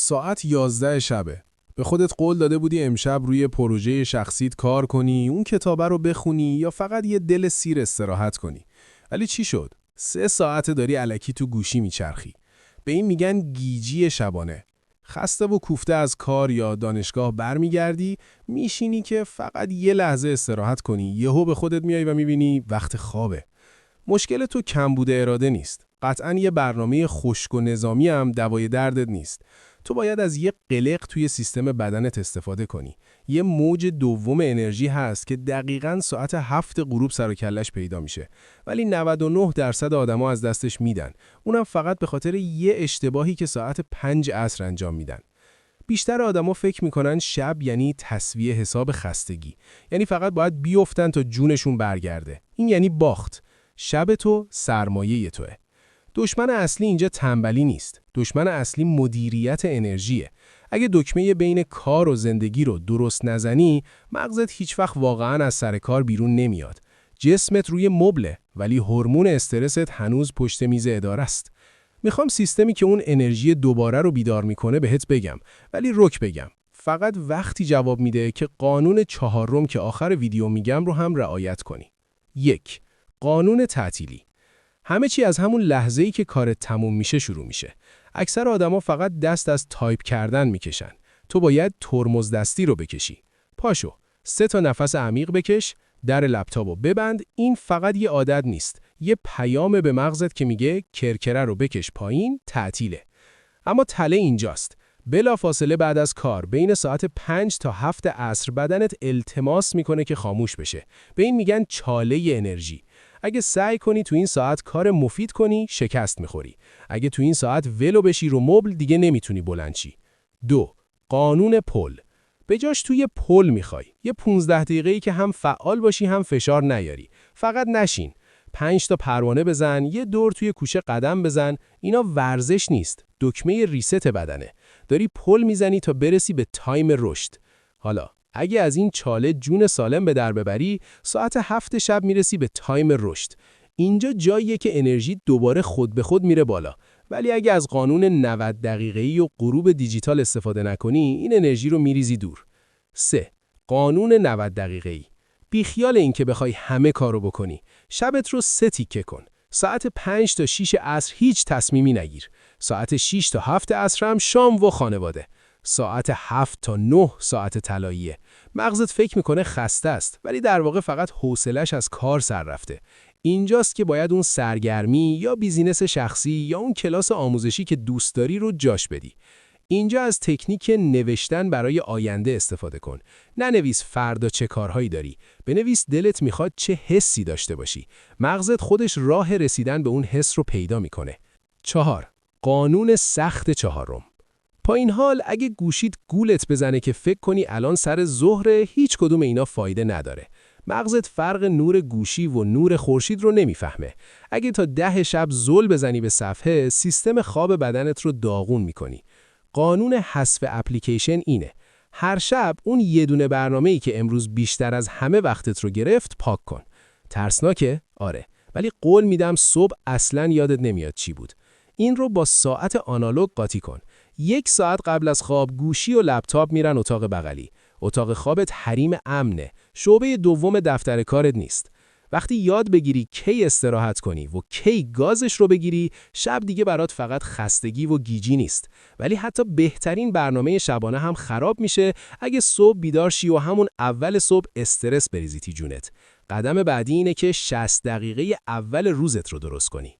ساعت 11 شبه. به خودت قول داده بودی امشب روی پروژه شخصیت کار کنی، اون کتابه رو بخونی یا فقط یه دل سیر استراحت کنی. ولی چی شد؟ 3 ساعت داری الکی تو گوشی میچرخی. به این میگن گیجی شبانه. خسته و کوفته از کار یا دانشگاه برمیگردی، میشینی که فقط یه لحظه استراحت کنی، یهو به خودت میای و میبینی وقت خوابه. مشکل تو کمبود اراده نیست. قطعاً یه برنامه خشک و نظامی هم دوای دردت نیست. تو باید از یه قلق توی سیستم بدنت استفاده کنی. یه موج دوم انرژی هست که دقیقاً ساعت 7 غروب سر و کلش پیدا میشه. ولی 99% آدما از دستش میدن. اونم فقط به خاطر یه اشتباهی که ساعت 5 عصر انجام میدن. بیشتر آدما فکر میکنن شب یعنی تسویه حساب خستگی. یعنی فقط باید بیفتن تا جونشون برگرده. این یعنی باخت. شب تو سرمایه توه. دشمن اصلی اینجا تنبلی نیست. دشمن اصلی مدیریت انرژیه. اگه دکمه بین کار و زندگی رو درست نزنی، مغزت هیچ وقت واقعاً از سر کار بیرون نمیاد. جسمت روی مبله، ولی هورمون استرست هنوز پشت میز اداره است. میخوام سیستمی که اون انرژی دوباره رو بیدار میکنه بهت بگم، ولی رک بگم. فقط وقتی جواب میده که قانون 4 که آخر ویدیو میگم رو هم رعایت کنی. 1. قانون تعطیلی. همه چی از همون لحظه‌ای که کارت تموم میشه شروع میشه. اکثر آدما فقط دست از تایپ کردن میکشن. تو باید ترمز دستی رو بکشی. پاشو، 3 تا نفس عمیق بکش، در لپتاپو ببند. این فقط یه عادت نیست. یه پیام به مغزت که میگه کرکره رو بکش پایین، تعطیله. اما تله اینجاست. بلافاصله بعد از کار بین ساعت 5 تا 7 عصر بدنت التماس میکنه که خاموش بشه. به این میگن چاله انرژی. اگه سعی کنی تو این ساعت کار مفید کنی، شکست میخوری. اگه تو این ساعت ولو بشی رو مبل، دیگه نمیتونی بلند شی. 2. قانون پل. به جاش توی پل میخوای. یه 15 دقیقه‌ای که هم فعال باشی هم فشار نیاری. فقط نشین. 5 تا پروانه بزن، یه دور توی کوچه قدم بزن. اینا ورزش نیست. دکمه ریست بدنه. داری پل میزنی تا برسی به تایم رشد. حالا اگه از این چاله جون سالم به در ببری، ساعت 7 شب میرسی به تایم رشد. اینجا جاییه که انرژی دوباره خود به خود میره بالا. ولی اگه از قانون 90 دقیقه‌ای و غروب دیجیتال استفاده نکنی، این انرژی رو میریزی دور. 3. قانون 90 دقیقه‌ای. بیخیال این که بخوای همه کارو بکنی. شبت رو 3 تیکه کن. ساعت 5 تا 6 عصر هیچ تصمیمی نگیر. ساعت 6 تا 7 عصر هم شام و خانواده. ساعت 7 تا 9 ساعت طلاییه. مغزت فکر میکنه خسته است، ولی در واقع فقط حوصله‌اش از کار سر رفته. اینجاست که باید اون سرگرمی یا بیزینس شخصی یا اون کلاس آموزشی که دوست داری رو جاش بدی. اینجا از تکنیک نوشتن برای آینده استفاده کن. ننویس فردا چه کارهایی داری. بنویس دلت میخواد چه حسی داشته باشی. مغزت خودش راه رسیدن به اون حس رو پیدا میکنه. 4. قانون سخت 4. با این حال اگه گوشیت گولت بزنه که فکر کنی الان سر ظهر، هیچ کدوم اینا فایده نداره. مغزت فرق نور گوشی و نور خورشید رو نمیفهمه. اگه تا 10 شب زل بزنی به صفحه، سیستم خواب بدنت رو داغون میکنی. قانون حذف اپلیکیشن اینه. هر شب اون یه دونه برنامه‌ای که امروز بیشتر از همه وقتت رو گرفت پاک کن. ترسناکه؟ آره. ولی قول میدم صبح اصلاً یادت نمیاد چی بود. این رو با ساعت آنالوگ قاطی کن. 1 ساعت قبل از خواب گوشی و لپتاپ میرن اتاق بغلی. اتاق خوابت حریم امنه. شعبه دوم دفتر کارت نیست. وقتی یاد بگیری کی استراحت کنی و کی گازش رو بگیری، شب دیگه برات فقط خستگی و گیجی نیست. ولی حتی بهترین برنامه شبانه هم خراب میشه اگه صبح بیدار شی و همون اول صبح استرس بریزی تو جونت. قدم بعدی اینه که 60 دقیقه اول روزت رو درست کنی.